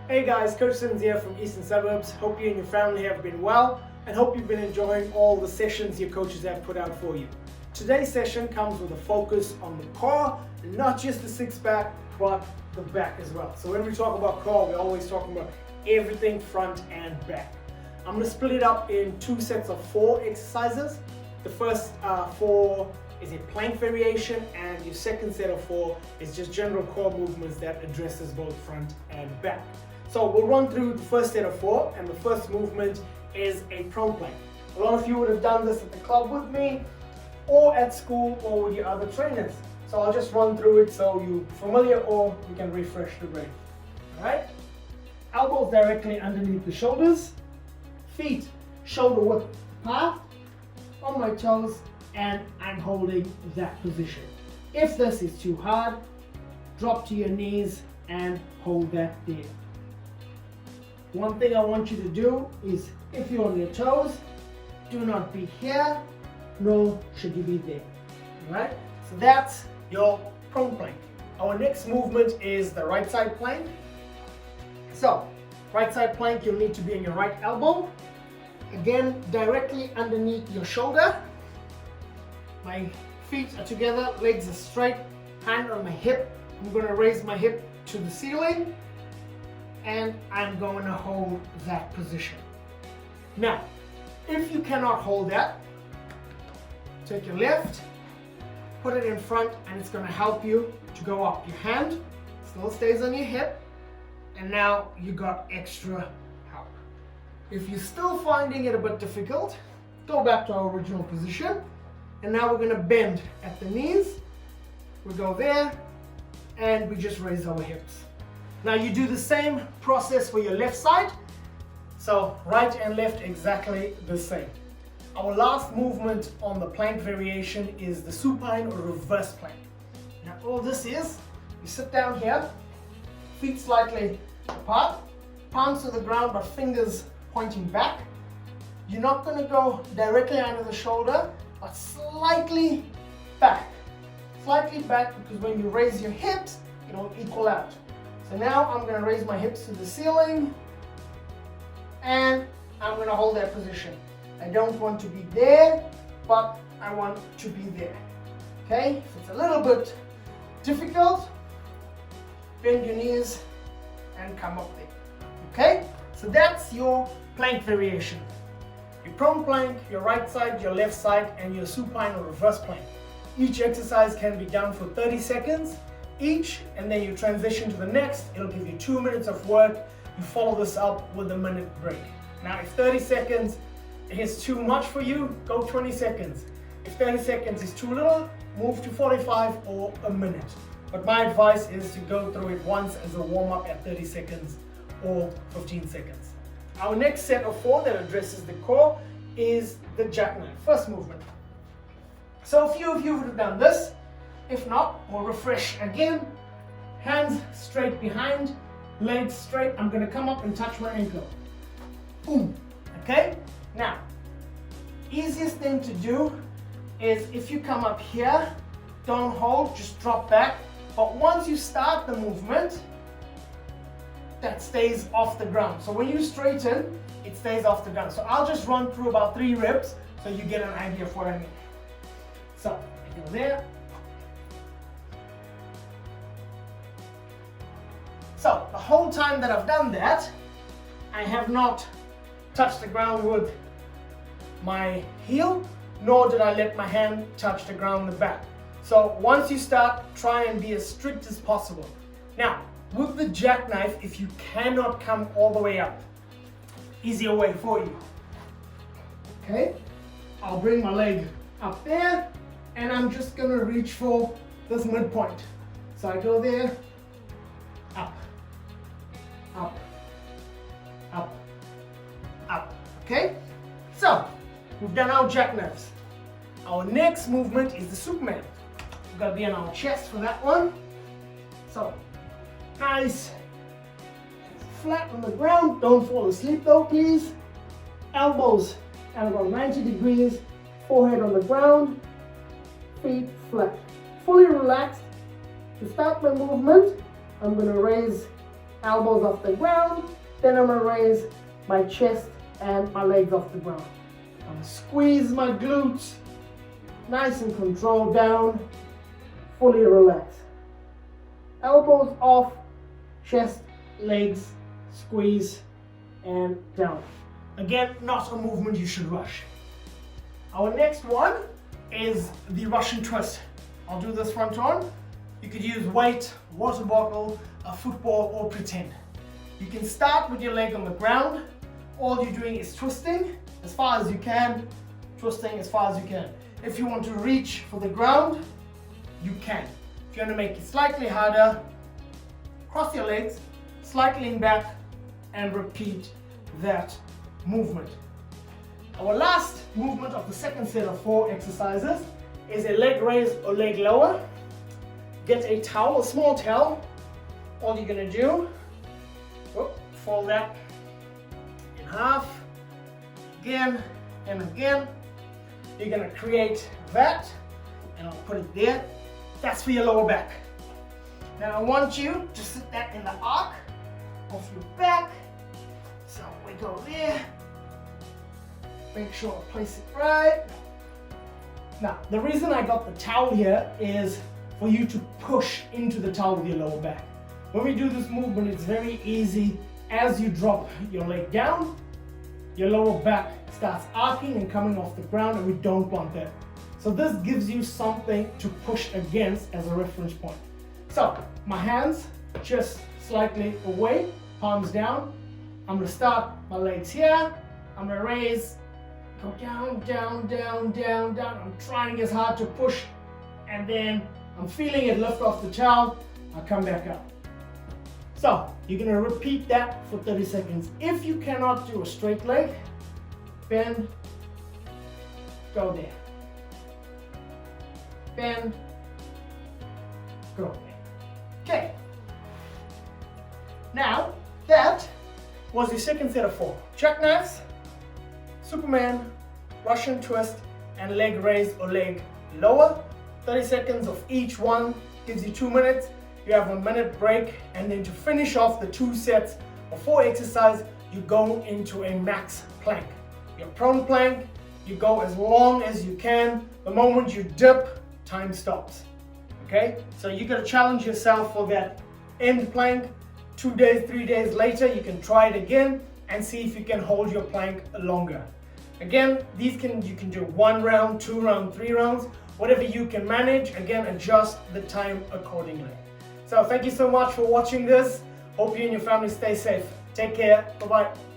Hey guys, Coach Sunz here from Eastern Suburbs. Hope you and your family have been well and hope you've been enjoying all the sessions your coaches have put out for you. Today's session comes with a focus on the core, and not just the six pack, but the back as well. So when we talk about core, we're always talking about everything front and back. I'm going to split it up in two sets of 4 exercises. The first 4 is a plank variation, and your second set of 4 is just general core movements that addresses both front and back. So we'll run through the first set of 4, and the first movement is a prone plank. A lot of you would have done this at the club with me, or at school, or with your other trainers. So I'll just run through it so you're familiar, or we can refresh the brain. Alright? Elbows directly underneath the shoulders, feet shoulder width apart, on my toes, and I'm holding that position. If this is too hard, drop to your knees and hold that there. One thing I want you to do is, if you're on your toes, do not be here, nor should you be there. Alright? So that's your prone plank. Our next movement is the right side plank. So, right side plank, you'll need to be on your right elbow. Again, directly underneath your shoulder. My feet are together, legs are straight, hand on my hip. I'm going to raise my hip to the ceiling, and I'm going to hold that position. Now, if you cannot hold that, take your left, put it in front, and it's going to help you to go up. Your hand still stays on your hip, and now you got extra help. If you're still finding it a bit difficult, go back to our original position, and now we're going to bend at the knees. We go there, and we just raise our hips. Now you do the same process for your left side. So right and left exactly the same. Our last movement on the plank variation is the supine or reverse plank. Now all this is, you sit down here, feet slightly apart, palms to the ground but fingers pointing back. You're not going to go directly under the shoulder, but slightly back. Slightly back, because when you raise your hips, it'll equal out. So now I'm going to raise my hips to the ceiling, and I'm going to hold that position. I don't want to be there, but I want to be there. Okay? If it's a little bit difficult, bend your knees and come up there. Okay? So that's your plank variation. Your prone plank, your right side, your left side, and your supine or reverse plank. Each exercise can be done for 30 seconds each, and then you transition to the next. It'll give you 2 minutes of work. You follow this up with a minute break. Now if 30 seconds is too much for you, go 20 seconds. If 30 seconds is too little, move to 45 or a minute. But my advice is to go through it once as a warm-up at 30 seconds or 15 seconds. Our next set of 4 that addresses the core is the jackknife, first movement. So a few of you would have done this. If not, we'll refresh again. Hands straight behind, legs straight. I'm going to come up and touch my ankle. Boom. Okay? Now, easiest thing to do is if you come up here, don't hold, just drop back. But once you start the movement, that stays off the ground. So when you straighten, it stays off the ground. So I'll just run through about 3 reps so you get an idea of what I mean. So I go there. So the whole time that I've done that, I have not touched the ground with my heel, nor did I let my hand touch the ground in the back. So once you start, try and be as strict as possible. Now, with the jackknife, if you cannot come all the way up, easier way for you. Okay, I'll bring my leg up there, and I'm just gonna reach for this midpoint. So I go there, up, up, up, up. Okay, so we've done our jackknives. Our next movement is the Superman. We've got to be on our chest for that one. So nice, flat on the ground. Don't fall asleep though, please. Elbows at about 90 degrees, forehead on the ground, feet flat. Fully relaxed. To start my movement, I'm going to raise elbows off the ground. Then I'm gonna raise my chest and my legs off the ground. I'm gonna squeeze my glutes, nice and controlled down, fully relaxed. Elbows off, chest, legs, squeeze, and down. Again, not a movement you should rush. Our next one is the Russian twist. I'll do this front on. You could use weight, water bottle, a football, or pretend. You can start with your leg on the ground. All you're doing is twisting as far as you can, twisting as far as you can. If you want to reach for the ground, you can. If you want to make it slightly harder, cross your legs, slightly lean back, and repeat that movement. Our last movement of the second set of 4 exercises is a leg raise or leg lower. Get a towel, a small towel. All you're gonna do, fold that in half, again and again. You're gonna create that, and I'll put it there. That's for your lower back. Now I want you to sit that in the arc of your back. So we go there. Make sure I place it right. Now, the reason I got the towel here is for you to push into the towel with your lower back. When we do this movement, it's very easy. As you drop your leg down, your lower back starts arcing and coming off the ground, and we don't want that. So this gives you something to push against as a reference point. So my hands just slightly away, palms down. I'm gonna start my legs here. I'm gonna raise, go down, down, down, down, down. I'm trying as hard to push, and then I'm feeling it lift off the towel. I'll come back up. So you're gonna repeat that for 30 seconds. If you cannot do a straight leg, bend, go there. Bend, go there. Okay. Now that was the second set of 4. Jackknives, Superman, Russian twist, and leg raise or leg lower. 30 seconds of each one gives you 2 minutes. You have a 1-minute break, and then to finish off the 2 sets of 4 exercises, you go into a max plank. Your prone plank, you go as long as you can. The moment you dip, time stops. Okay? So you gotta challenge yourself for that end plank. 2 days, 3 days later, you can try it again and see if you can hold your plank longer. Again, you can do 1 round, 2 rounds, 3 rounds, whatever you can manage. Again, adjust the time accordingly. So thank you so much for watching this. Hope you and your family stay safe. Take care. Bye-bye.